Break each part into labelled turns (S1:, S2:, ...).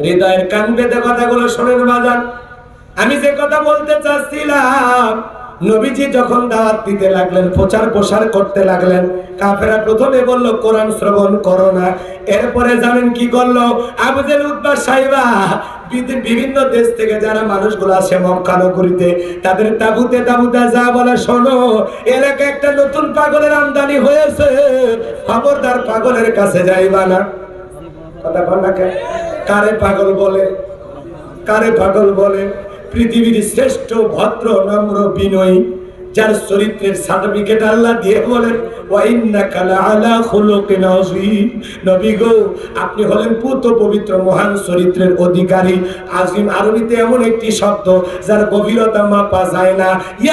S1: হৃদয়ের কান পেতে কথাগুলো শোনেন বাজান। আমি যে কথা বলতে চাচ্ছিলাম, নবীজি যখন দাওয়াত দিতে লাগলেন, প্রচার প্রসার করতে লাগলেন, কাফেররা প্রথমে বলল কোরআন শ্রবণ করো না। এরপরে জানেন কি করলো? আবু জেহেল, উতবা, সাইবা, বিভিন্ন দেশ থেকে যারা মানুষগুলো আসে মক্কা নগরীতে, তাদের তাবুতে তাবুতে যা বলে, শোনো, এলাকায় একটা নতুন পাগলের আমদানি হয়েছে, খবরদার পাগলের কাছে যাইবা না। কথা বল না কেন? কারে পাগল বলে? কারে পাগল বলে? পৃথিবীর শ্রেষ্ঠ ভদ্র নম্র বিনয়ী, যার চরিত্রের সার্টিফিকেট আল্লাহ দিয়ে বলেন ওয়া ইন্নাকা লাআলা খুলুকিন আযীম। নবী গো, আপনি হলেন পুত পবিত্র মহান চরিত্রের অধিকারী। আযীম আরবিতে এমন একটি শব্দ যার গভীরতা মাপা যায় না।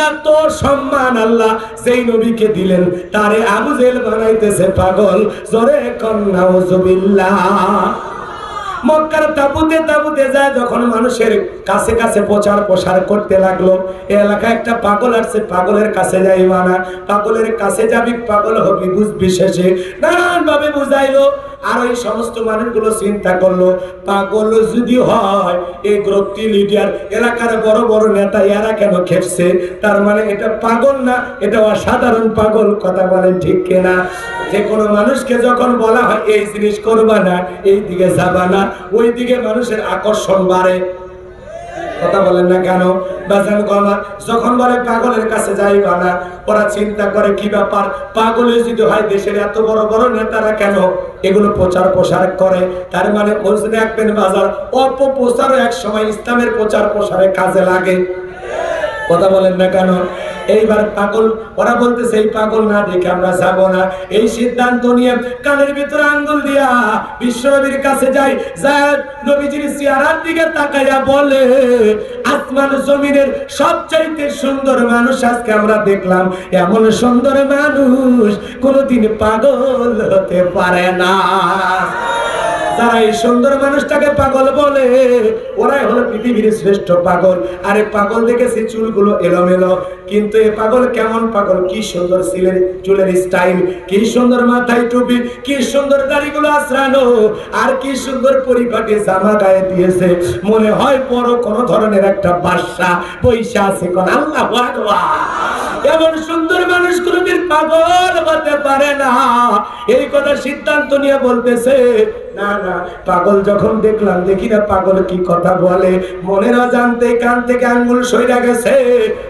S1: এত সম্মান আল্লাহ যেই নবীকে দিলেন, তারে আবু জেহেল বানাইতেছে পাগল। জোরে কন নাউযুবিল্লাহ। মক্কার তাবুতে তাবুতে যায় যখন মানুষের কাছে কাছে প্রচার প্রসার করতে লাগলো, এই এলাকায় একটা পাগল আসছে, পাগলের কাছে যাইবা না, পাগলের কাছে যাবি পাগল হবি, বুঝবি শেষে। নানান ভাবে বুঝাইলো। আর ওই সমস্ত মানুষগুলো চিন্তা করলো, পাগল যদি হয় এই গ্রুপটি লিডার, এলাকার বড় বড় নেতা, এরা কেন খেপছে? তার মানে এটা পাগল না, এটা অসাধারণ পাগল। কথা বলেন ঠিক কিনা? যে কোনো মানুষকে যখন বলা হয় এই জিনিস করবা না, এই দিকে যাবা না, ওই দিকে মানুষের আকর্ষণ বাড়ে। কথা বলেন না কেন? বাজান গমা যখন বলে পাগলের কাছে যাইবা না, ওরা চিন্তা করে কি ব্যাপার, পাগলে যদি হয় দেশের এত বড় বড় নেতারা কেন এগুলো প্রচার প্রসার করে? তার মানে বলছেন একবেন বাজার অপপ্রচারও এক সময় ইসলামের প্রচার প্রসারে কাজে লাগে। কথা বলেন না কেন? এইবার পাগল, ওরা বলতেছে এই পাগল না দেখে আমরা যাব না। এই সিদ্ধান্ত নিয়ে কানের ভিতরে আঙ্গুল দিয়া বিশ্বনবীর কাছে যাই, যায় নবীজির চেহারার দিকে তাকাইয়া বলে, আসমান জমিনের সবচাইতে সুন্দর মানুষ আজকে আমরা দেখলাম। এমন সুন্দর মানুষ কোনোদিন পাগল হতে পারে না। যারা এই সুন্দর মানুষটাকে পাগল বলে, ওরাই হলো পৃথিবীর শ্রেষ্ঠ পাগল। আরে পাগল দেখেছি চুলগুলো এলোমেলো, কিন্তু এ পাগল কেমন পাগল! কি সুন্দর চুলের স্টাইল, কি সুন্দর মাথায় টুপি, কি সুন্দর দাড়িগুলো আঁচড়ানো, আর কি সুন্দর পরিপাটি জামা গায়ে দিয়েছে। মনে হয় বড় কোন ধরনের একটা বাদশা পয়সা আছে। কোন আল্লাহু আকবার! এমন সুন্দর মানুষ কোনদিন পাগল হতে পারে না। এই কথা সিদ্ধান্ত নিয়ে বলতেছে, না না, পাগল যখন দেখলাম, দেখি না পাগল কি কথা বলে। মনের অজান্তে কান থেকে আঙ্গুল সইরা গেছে।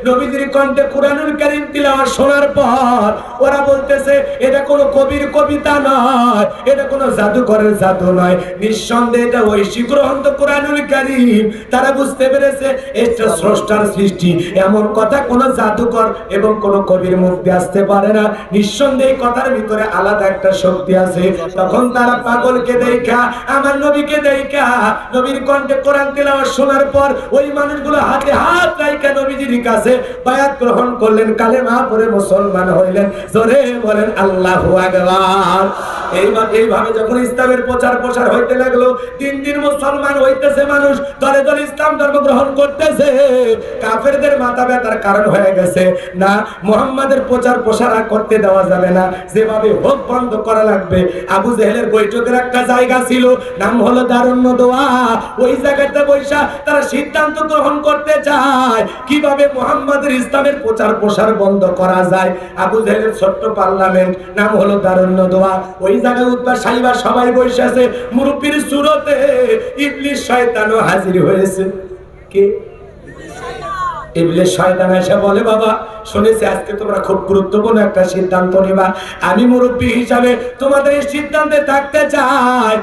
S1: নবীজির কণ্ঠে কুরআনুল কারীম তিলাওয়াত শোনার পর ওরা বলতেছে এটা কোনো কবির কবিতা নয়, এটা কোনো জাদুকরের জাদু নয়, নিঃসন্দেহে এটা ঐশী গ্রন্থ কুরআনুল কারীম। তারা বুঝতে পেরেছে এটা স্রষ্টার সৃষ্টি। এমন কথা কোনো জাদুকর এবং কোনো কবির মুখে আসতে পারে না। নিঃসন্দেহে কথার ভিতরে আলাদা একটা শক্তি আছে। তখন তারা পাগলকে দেখা, আমার নবীকে দেখা, নবীর কণ্ঠে কোরআন তিলাওয়াত শোনার পর ওই মানুষগুলো হাতে হাত রাখা নবীজির কাছে বায়াত গ্রহণ করলেন, কালেমা পড়ে মুসলমান হইলেন। জোরে বলেন আল্লাহু আকবার। এইভাবে যখন ইসলামের প্রচার প্রসার হইতে লাগলো, দিন দিন মুসলমান হইতেছে মানুষ, দলে দলে ইসলাম ধর্ম গ্রহণ করতেছে। কাফেরদের মাথা ব্যথার কারণ হয়ে গেছে, না মুহাম্মাদের প্রচার প্রসার করতে দেওয়া যাবে না, যেভাবে হোক বন্ধ করা লাগবে। আবু জেহেলের বৈঠকের একটা জায়গা ছিল, নাম হলো দারুন নদওয়া। ওই জায়গাতে বৈশা তারা সিদ্ধান্ত গ্রহণ করতে চায় কিভাবে মুহাম্মাদের ইসলামের প্রচার প্রসার বন্ধ করা যায়। আবু জেহেলের ছোট্ট পার্লামেন্ট, নাম হলো দারুন নদওয়া। ওই জায়গায় উতবা সাইবা সবাই বসে আছে, মুরব্বির সুরতে ইবলিস শয়তানও হাজির হয়েছে। কে? ইবলিস শয়তান এসে বলে, বাবা শুনেছি আজকে তোমরা খুব গুরুত্বপূর্ণ একটা সিদ্ধান্ত নিবা, আমি মুরব্বী হিসাবে তোমাদের এই সিদ্ধান্তে থাকতে চাই।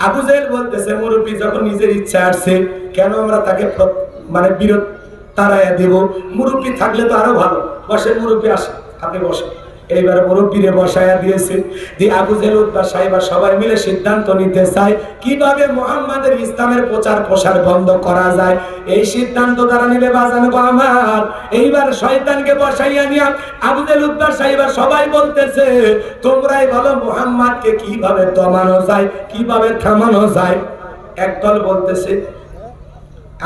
S1: আবু জেহেল বলতেছে, মুরব্বী যখন নিজের ইচ্ছা আসছে, কেন আমরা তাকে মানে বিরোধ তাড়াইয়া দেব? মুরব্বী থাকলে তো আরো ভালো। বসে মুরব্বী, আসে আপনি বসে। এইবার মুরব্বীরে বসায়া দিয়েছে, দিয়ে আবু জেহেল উতবা সাইবা সবাই মিলে সিদ্ধান্ত নিতে চায় কিভাবে মুহাম্মাদের ইসলামের প্রচার প্রসার বন্ধ করা যায়। এই সিদ্ধান্ত তারা নিলে বাজানো আমার। এইবার শয়তানকে বসাইয়া নিয়া আবু জেহেল উতবা সাইবা সবাই বলতেছে, তোমরাই বলো মুহাম্মাদকে কিভাবে দমানো যায়, কিভাবে থামানো যায়। একদল বলতেছে,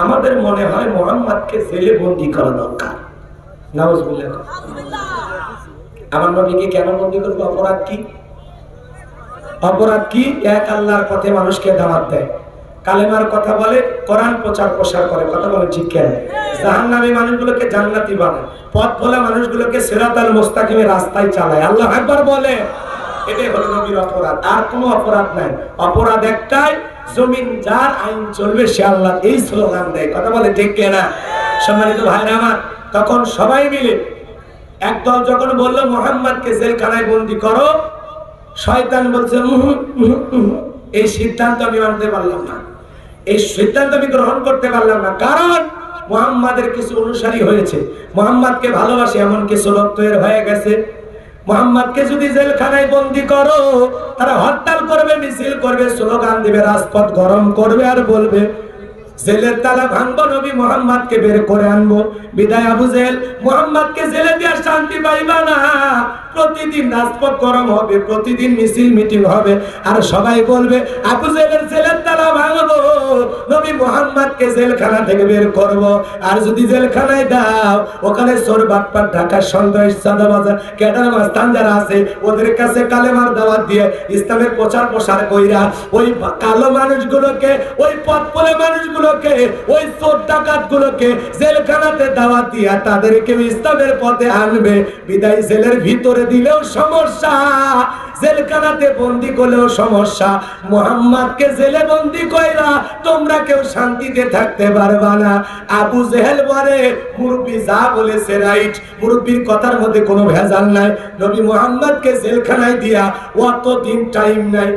S1: আমাদের মনে হয় মুহাম্মাদকে জেলে বন্দী করা দরকার। নাউজুবিল্লাহ। আমার নবীকে কেন বন্দী করবো? অপরাধ কি? অপরাধ কি? এক আল্লাহর পথে মানুষকে দাওয়াত দেয়, কালেমার কথা বলে, কোরআন প্রচার প্রসার করে, কথা বলে ঠিক কেন? জাহান্নামী মানুষগুলোকে জান্নাতি বানায়, পথ ভোলা মানুষগুলোকে সিরাতাল মুস্তাকিমের রাস্তায় চালায়। আল্লাহু আকবার বলে। এটাই হলো নবীর অপরাধ, আর কোনো অপরাধ নাই। অপরাধ একটাই, জমিন যার আইন চলবে সে আল্লাহ, এই স্লোগান দেয়, কথা বলে ঠিক কেনা? সম্মানিত ভাইরা আমার, তখন সবাই মিলে একদল যখন বললো মুহাম্মদকে জেলখানায় বন্দী করো, শয়তান বলছে এই সিদ্ধান্ত আমি মানতে পারলাম না, এই সিদ্ধান্ত আমি গ্রহণ করতে পারলাম না, কারণ মুহাম্মাদের কিছু অনুসারী হয়েছে, মুহাম্মাদকে ভালোবাসে এমন কিছু লোক তৈরি হয়ে গেছে। মুহাম্মাদকে যদি জেলখানায় বন্দী করো, তারা হরতাল করবে, মিছিল করবে, স্লোগান দিবে, রাজপথ গরম করবে, আর বলবে জেলের তালা ভাঙবো, নবী মুহাম্মদকে বের করে আনবো। বিদায় আবু জেহেল, মুহাম্মদকে জেলে দিয়ে শান্তি পাইবা না, প্রতিদিন রাজপথ গরম হবে, প্রতিদিন মিছিল মিটিং হবে, আর সবাই বলবে আবু জেহেলের জেলের তালা ভাঙবো, নবী মুহাম্মদকে জেলখানা থেকে বের করব। আর যদি জেলখানায় দাও, ওখানে চোর বাটপার, ঢাকা সন্ত্রাস, চাঁদাবাজ, ক্যাডার মাস্তান যারা আছে, ওদের কাছে কালেমার দাওয়াত দিয়ে ইসলামের প্রচার প্রসার কইরা ওই কালো মানুষগুলোকে, ওই পথ বলে মানুষগুলোকে, ওই চোর ডাকাত গুলোকে জেলখানাতে দাওয়াত দিয়া তাদেরকে ইসলামের পথে আনবে। বিদায় জেলের ভিতরে দিলেও সমস্যা, জেলখানাতে বন্দী করলেও সমস্যা। মুহাম্মদকে জেলে বন্দী কইরা তোমরা কেউ শান্তিতে থাকতে পারবা না। আবু জেহেল বলে মুরব্বি যা বলেছে রাইট, মুরব্বির কথার মধ্যে কোনো ভেজাল নাই। নবী মুহাম্মদকে জেলখানায় দিয়া অত দিন টাইম নাই,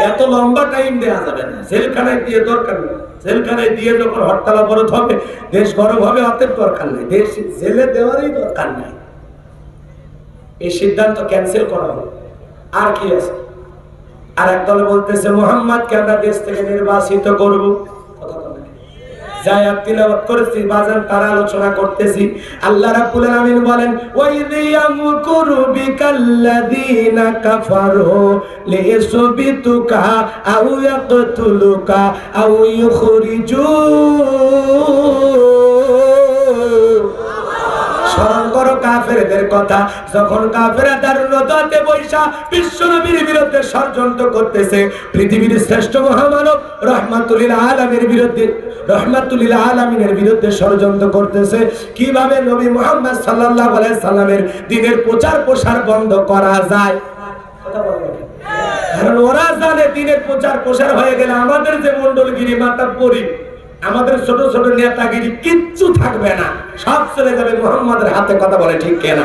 S1: এত লম্বা টাইম দেয়া যাবে না, জেলখানায় দিয়ে দরকার নেই। জেলখানায় দিয়ে যখন হরতাল অবরোধ হবে, দেশ গরম হবে, অতের দরকার নেই, দেশ জেলে দেওয়ারই দরকার নাই। এই সিদ্ধান্ত ক্যান্সেল করা হবে। আর কি আছে? আর একদল বলতেছে মুহাম্মদকে আমরা দেশ থেকে নির্বাসিত করব। জায়াত তিলাওয়াত করেছি, বাজান তার আলোচনা করতেছি। আল্লাহ রাব্বুল আলামিন বলেন ওয়াইদ ইয়ামকুরু বিকাল্লাযিনা কাফারু লিয়াসবিতুকা আও ইয়াকতুলুকা আও ইউখরিজু। স্মরণ করো কাফেরদের কথা, যখন কাফেররা দারুণতাতে বৈশা বিশ্বনবীর বিরুদ্ধে ষড়যন্ত্র করতেছে, পৃথিবীর শ্রেষ্ঠ মহামানব রহমাতুল আলামিনের বিরুদ্ধে, রহমাতুল আলামিনের বিরুদ্ধে ষড়যন্ত্র করতেছে। কিভাবে নবী মুহাম্মদ সাল্লাল্লাহু আলাইহি সাল্লামের দ্বীনের প্রচার প্রসার বন্ধ করা যায়? কথা বলেন, কারণ ওরা জানে দ্বীনের প্রচার প্রসার হয়ে গেলে আমাদের যে মণ্ডলগিরি, মাতাব্বরি, আমাদের ছোট ছোট নেতাগিরি কিচ্ছু থাকবে না, সব চলে যাবে মুহাম্মাদের হাতে। কথা বলে ঠিক কেনা?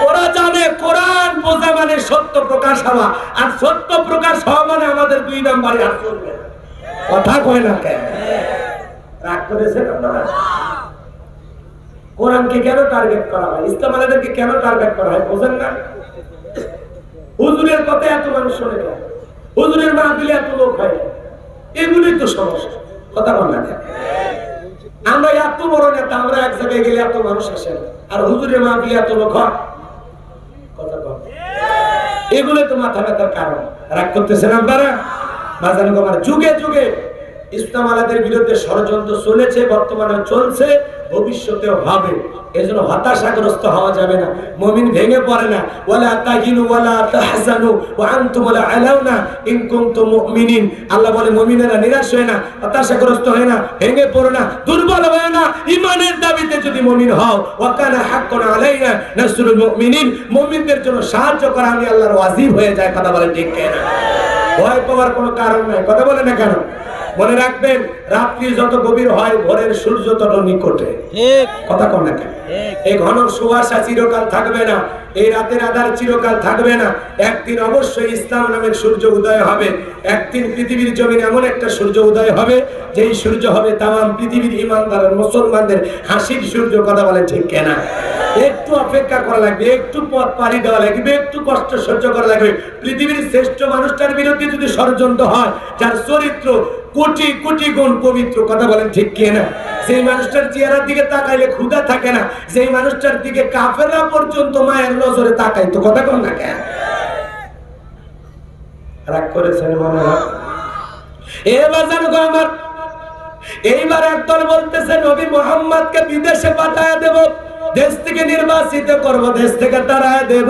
S1: ওরা জানে কোরআন বোঝা মানে সত্য প্রকাশ হওয়া, আর সত্য প্রকাশ হওয়া মানে আমাদের দুই নাম্বারই আর চলবে না। কথা কয় না কেন? রাগ করেছেন আপনারা? কোরআনকে কেন টার্গেট করা হয়, ইসলাম আলাদেরকে কেন টার্গেট করা হয় বোঝেন না? হুজুরের কথা এত মানুষ শোনে কেন? হুজুরের মাহফিলে এত লোক হয়, এগুলোই তো সমস্যা। কথা বল না কেন? আমরা এত বড় নেতা, আমরা এক জায়গায় গেলে এত মানুষ আসে, আর হুজুরের মাহফিলে এত লোক হয়। কথা বল, এগুলো তো মাথা ব্যথার কারণ। রাগ করতেছেন আপনারা? বাজান কুমার, যুগে যুগে ইসলাম আলাদের বিরুদ্ধে ষড়যন্ত্র চলেছে, বর্তমানে চলছে, ভবিষ্যতেও হবে। এজন্য হতাশাগ্রস্ত হওয়া যাবে না। মুমিন ভেঙে পড়ে না। ওয়ালা তাহিনু ওয়ালা তাহজানু ওয়া আনতুম আলাউনা ইন কুনতুম মুমিনিন। আল্লাহ বলে মুমিনেরা নিরাশ হয় না, হতাশাগ্রস্ত হয় না, ভেঙে পড়ে না, দুর্বল হয় না। ঈমানের দাবিতে যদি মুমিন হও, ওয়া কানা হাক্কান আলাইনা নাসরুল মুমিনিন, মুমিনদের জন্য সাহায্য করা আমি আল্লাহর ওয়াজিব হয়ে যায়। কথা বলে ঠিক কিনা? ভয় পাওয়ার কোনো কারণ নাই। কথা বলে না কেন? মনে রাখবেন, রাত্রি যত গভীর হয়, ভোরের সূর্য তত নিকটে। কথা কম না কেন? এই ঘন সুবাসা চিরকাল থাকবে না, এই রাতের আধার চিরকাল থাকবে না। একদিন অবশ্যই ইসলাম নামের সূর্য উদয় হবে। একদিন পৃথিবীর জমিনে এমন একটা সূর্য উদয় হবে, যেই সূর্য হবে তামাম পৃথিবীর ঈমানদার মুসলমানদের হাসির সূর্য। কথা বলে ঠিক কিনা? একটু অপেক্ষা করা লাগবে, একটু পথ পাড়ি দেওয়া লাগবে, একটু কষ্ট সহ্য করা লাগবে। পৃথিবীর শ্রেষ্ঠ মানুষটার বিরুদ্ধে যদি ষড়যন্ত্র হয়, যার চরিত্র কোটি কোটি গুণ পবিত্র, কথা বলেন ঠিক কিনা? সেই মানুষটার চেহারার দিকে তাকাইলে ক্ষুধা থাকে না, সেই মানুষটার দিকে কাফেররা পর্যন্ত মায়ের নজরে তাকাইতো। কথা কন না কেন? রাগ করেছেন মনে হয়? এবার জানো আমার, এইবার একদল বলতেছে নবী মুহাম্মদকে বিদেশে পাঠায় দেব, দেশ থেকে নির্বাসিত করব, দেশ থেকে তাড়ায় দেব।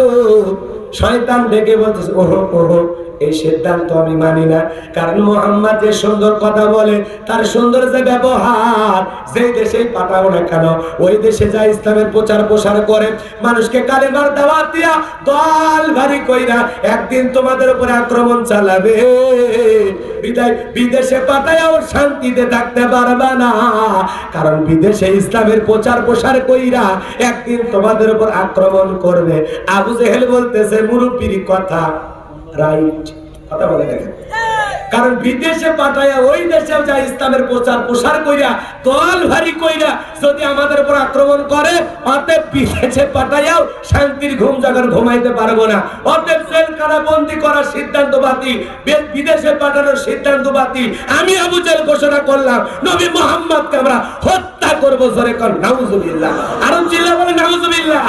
S1: শয়তান ডেকে বলতেছে ওহো ওহো, এই সিদ্ধান্ত আমি মানি না। কারণ মুহাম্মদ যে সুন্দর কথা বলে, তার সুন্দর যে ব্যবহার, যে দেশেই পাঠাও না কেন, ওই দেশে যা ইসলামের প্রচার প্রসার করে, মানুষকে কালেমার দাওয়াত দিয়া দল ভারী কইরা একদিন তোমাদের উপরে আক্রমণ চালাবে। বিদায় বিদেশে পাঠায়াও শান্তিতে থাকতে পারবে না, কারণ বিদেশে ইসলামের প্রচার প্রসার কইরা একদিন তোমাদের উপর আক্রমণ করবে। আবু জেহেল বলতেছে মুরব্বির কথা রাইট, কথা বলে দেখেন। কারণ বিদেশে পাঠায়া ওই দেশে যা ইসলামের প্রচার প্রসার কইরা দল ভারী কইরা যদি আমাদের উপর আক্রমণ করে, অতএব বিদেশে পাঠায়াও শান্তির ঘুম জাগার ঘুমাইতে পারবো না। অতএব জেলখানা বন্দী করার সিদ্ধান্ত বাতিল, বিদেশে পাঠানোর সিদ্ধান্ত বাতিল। আমি আবু জেহেল ঘোষণা করলাম, নবী মুহাম্মদকে আমরা হত্যা করবো। জোরে কর নাউজুবিল্লাহ, আরো চিল্লা বলে নাউজুবিল্লাহ।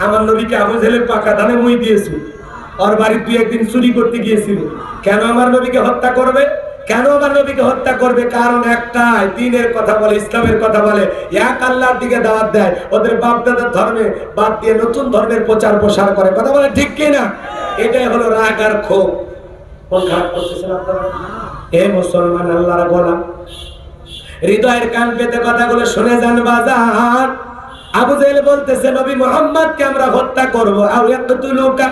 S1: আমার নবীকে আবু জেহেলের পাকা ধানে মই দিয়েছে, ওর বাড়ি দুই একদিন চুরি করতে গিয়েছিল। কেন আমার নবীকে হত্যা করবে? কেন আমার নবীকে হত্যা করবে? কারণ একটাই, দ্বীনের কথা বলে, ইসলামের কথা বলে, এক আল্লাহর দিকে দাওয়াত দেয়, ওদের বাপ দাদার ধর্মে বাদ দিয়ে নতুন ধর্মের প্রচার প্রসার করে। কথা বলে ঠিক কি না? এটাই হলো রাগ আর ক্ষোভ। কোন খারাপ করতেছেন আপনারা? এ মুসলমান আল্লাহর গোলাম, হৃদয়ের কান পেতে কথাগুলো শুনে যান বাজার। আবু জেহেল বলতেছে নবী মুহাম্মদকে আমরা হত্যা করবো, আও ইয়াকতুলুকা,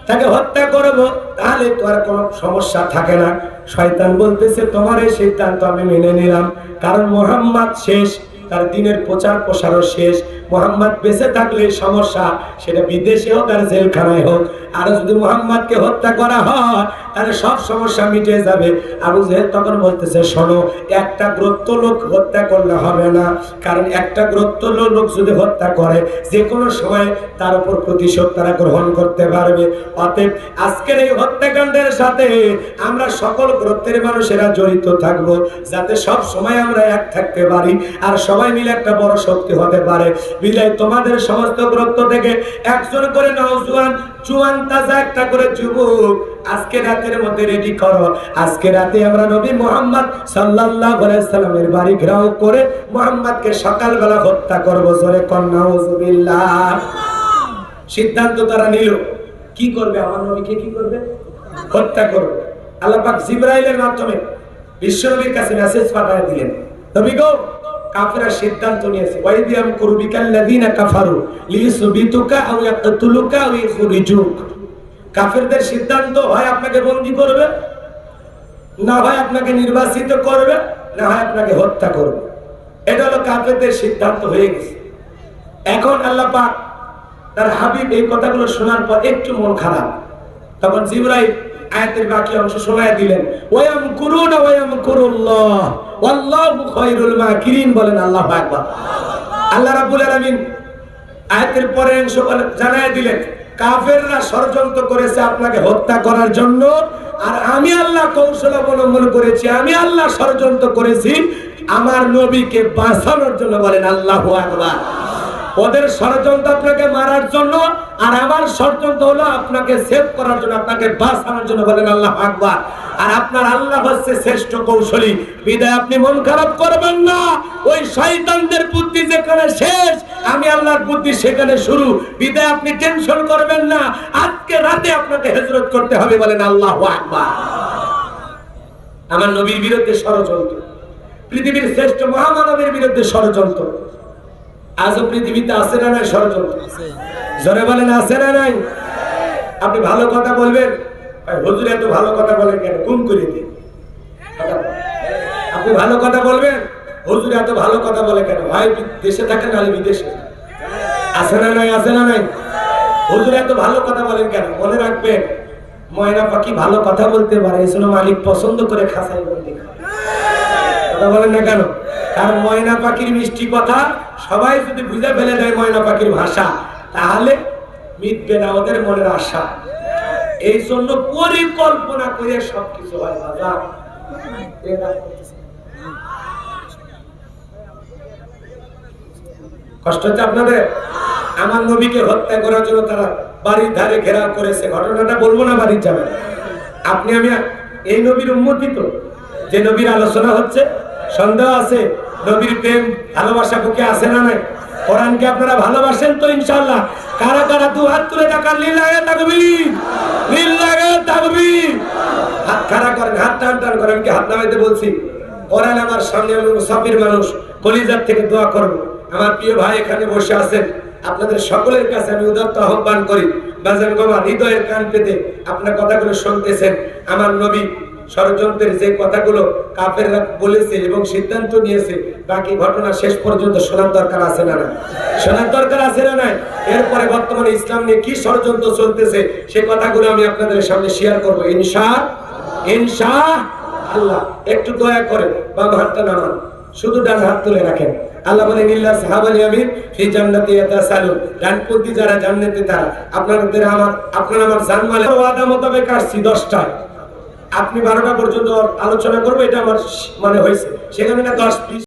S1: তাকে হত্যা করব, তাহলে তো আর কোনো সমস্যা থাকে না। শয়তান বলতেছে তোমার এই সিদ্ধান্ত আমি মেনে নিলাম, কারণ মুহাম্মদ শেষ, তার দ্বীনের প্রচার প্রসারও শেষ। মুহাম্মদ বেঁচে থাকলে সমস্যা, সেটা বিদেশে হোক আর জেলখানায় হোক। আর যদি মুহাম্মদকে হত্যা করা হয় তাহলে সব সমস্যা মিটে যাবে। আবু জেহেল তখন বলতেছে শোনো, একটা গ্রস্ত লোক হত্যা করলে হবে না, কারণ একটা গ্রস্ত লোক যদি হত্যা করে যে কোনো সময় তার উপর প্রতিশোধ তারা গ্রহণ করতে পারবে। অতএব আজকের এই হত্যাকাণ্ডের সাথে আমরা সকল গ্রস্তের মানুষেরা জড়িত থাকব, যাতে সব সময় আমরা এক থাকতে পারি আর সবাই মিলে একটা বড় শক্তি হতে পারে। বিদায় তোমাদের সমস্ত গ্রস্ত থেকে একজন করে নওজোয়ান জুয়ান তাজা একটা করে যুবক আজকে রাতের মধ্যে রেডি করো। আজকে রাতে আমরা নবী মুহাম্মদ সাল্লাল্লাহু আলাইহি সাল্লামের বাড়ি ঘেরাও করে মুহাম্মদকে সকালবেলা হত্যা করব। জোরে কর নাউজুবিল্লাহ। সিদ্ধান্ত তারা নিল, কি করবে? আমার নবীকে কি করবে? হত্যা করবে। আল্লাহ পাক জিবরাইলের মাধ্যমে বিশ্বনবীর কাছে মেসেজ পাঠিয়ে দিলেন, নবী গো, কাফেররা সিদ্ধান্ত নিয়েছে, ওয়াইদিয়াম কুরবিকাল্লাযিনা কাফারু লিইসবিতুকা আও ইয়াকতুলুকা আও ইখরিজুক। কাফেরদের সিদ্ধান্ত হয় আপনাকে বন্দী করবে, না হয় আপনাকে নির্বাসিত করবে, না হয় আপনাকে হত্যা করবে। এটা হলো কাফেরদের সিদ্ধান্ত হয়ে গেছে। এখন আল্লাহ পাক তার হাবিব এই কথাগুলো শোনার পর একটু মন খারাপ, তখন জিবরাইল আয়াতের বাকি অংশ শোনায় দিলেন, ওয়ায়ামকুরুনা ওয়ায়ামকুরুল্লাহ ওয়াল্লাহু খায়রুল মাকিরিন। বলেন আল্লাহু আকবার। আল্লাহ রাব্বুল আলামিন আয়াতের পরের অংশ জানায় দিলেন, কাফেররা ষড়যন্ত্র করেছে আপনাকে হত্যা করার জন্য, আর আমি আল্লাহ কৌশল অবলম্বন করেছি, আমি আল্লাহ ষড়যন্ত্র করেছি আমার নবীকে বাঁচানোর জন্য। বলেন আল্লাহু আকবার। ওদের ষড়যন্ত্র আপনাকে মারার জন্য, আর আমার ষড়যন্ত্র হলো আপনাকে সেভ করার জন্য, আপনাকে বাঁচানোর জন্য। বলেন আল্লাহু আকবার। আর আপনার আল্লাহ হচ্ছে শ্রেষ্ঠ কৌশলী। বিদায় আপনি মন খারাপ করবেন না। ওই শয়তানদের বুদ্ধি যেখানে শেষ, আমি আল্লাহর বুদ্ধি সেখানে শুরু। বিদায় আপনি টেনশন করবেন না। আজকে রাতে আপনাকে হিজরত করতে হবে। বলেন আল্লাহু আকবার। আমার নবীর বিরুদ্ধে ষড়যন্ত্র, পৃথিবীর শ্রেষ্ঠ মহামানবের বিরুদ্ধে ষড়যন্ত্র। আজও পৃথিবীতে আছে না নাই ষড়যন্ত্র? জোরে বলেন আছে না নাই? আপনি ভালো কথা বলবেন, হুজুর এত ভালো কথা বলেন কেন? গুম করে দিন। আপনি ভালো কথা বলবেন, হুজুর এত ভালো কথা বলে কেন? হয় দেশে থাকেন নাহলে বিদেশে। আছে না নাই? আছে না নাই? হুজুর এত ভালো কথা বলেন কেন? মনে রাখবেন, ময়না পাখি ভালো কথা বলতে পারে, এই জন্য মালিক পছন্দ করে খাঁচায় বন্দি করে। কথা বলেন না কেন? কারণ ময়না পাখির মিষ্টি কথা সবাই যদি বুঝে ফেলে দেয় ময়না পাখির ভাষা, তাহলে মিটবে না ওদের মনের আশা। এই জন্য পরিকল্পনা করে সবকিছু হয়। বাবা কষ্ট হচ্ছে আপনাদের? আমার নবীকে হত্যা করার জন্য তারা বাড়ির ধারে ঘেরাও করেছে। ঘটনাটা বলবো না, বাড়ির যাবেন। আপনি আমি এই নবীর উম্মতি তো, যে নবীর আলোচনা হচ্ছে, সন্দেহ আছে? নবীর প্রেম ভালোবাসা বুকে আছে না নাই? কোরআনকে আপনারা ভালোবাসেন তো ইনশাআল্লাহ? কারা কারা দু হাত তুলে টাকা লিল্লাহি তাকবীর, লিল্লাহি নারে তাকবীর। হাত খাড়া করেন, হাত টান টান করেন। কি হাত নামাইতে বলছি? কোরআন আমার সামনে, আমি মুসাফির মানুষ, কলিজার থেকে দোয়া করব। আমার প্রিয় ভাই এখানে বসে আছেন, আপনাদের সকলের কাছে আমি উদাত্ত আহ্বান করি, বাজান গোমা হৃদয়ের কান পেতে আপনার কথাগুলো শুনতেছেন। আমার নবী ষড়যন্ত্রের যে কথাগুলো কাফেররা বলেছে এবং সিদ্ধান্ত নিয়েছে, বাকি ঘটনা শেষ পর্যন্ত শোনার দরকার আছে না? শোনার দরকার আছে না? এরপরে বর্তমানে ইসলাম নিয়ে কি ষড়যন্ত্র চলতেছে সে কথাগুলো আমি আপনাদের সামনে শেয়ার করবো ইনশাআল্লাহ। একটু দয়া করে বাম হাতটা নামান, শুধু ডান হাত তুলে রাখেন। আল্লাহ বলেন ইল্লা সাহাবাল ইয়ামিন ফি জান্নাতি ইয়াতাসালুন, ডানপন্থী যারা জান্নাতে তারা। আপনারা আমার জানমালে ওয়াদা মোতাবেক আসছি 10টায়, আপনি 12টা পর্যন্ত আলোচনা করবো, এটা আমার মানে হয়েছে। সেখানে না 10-20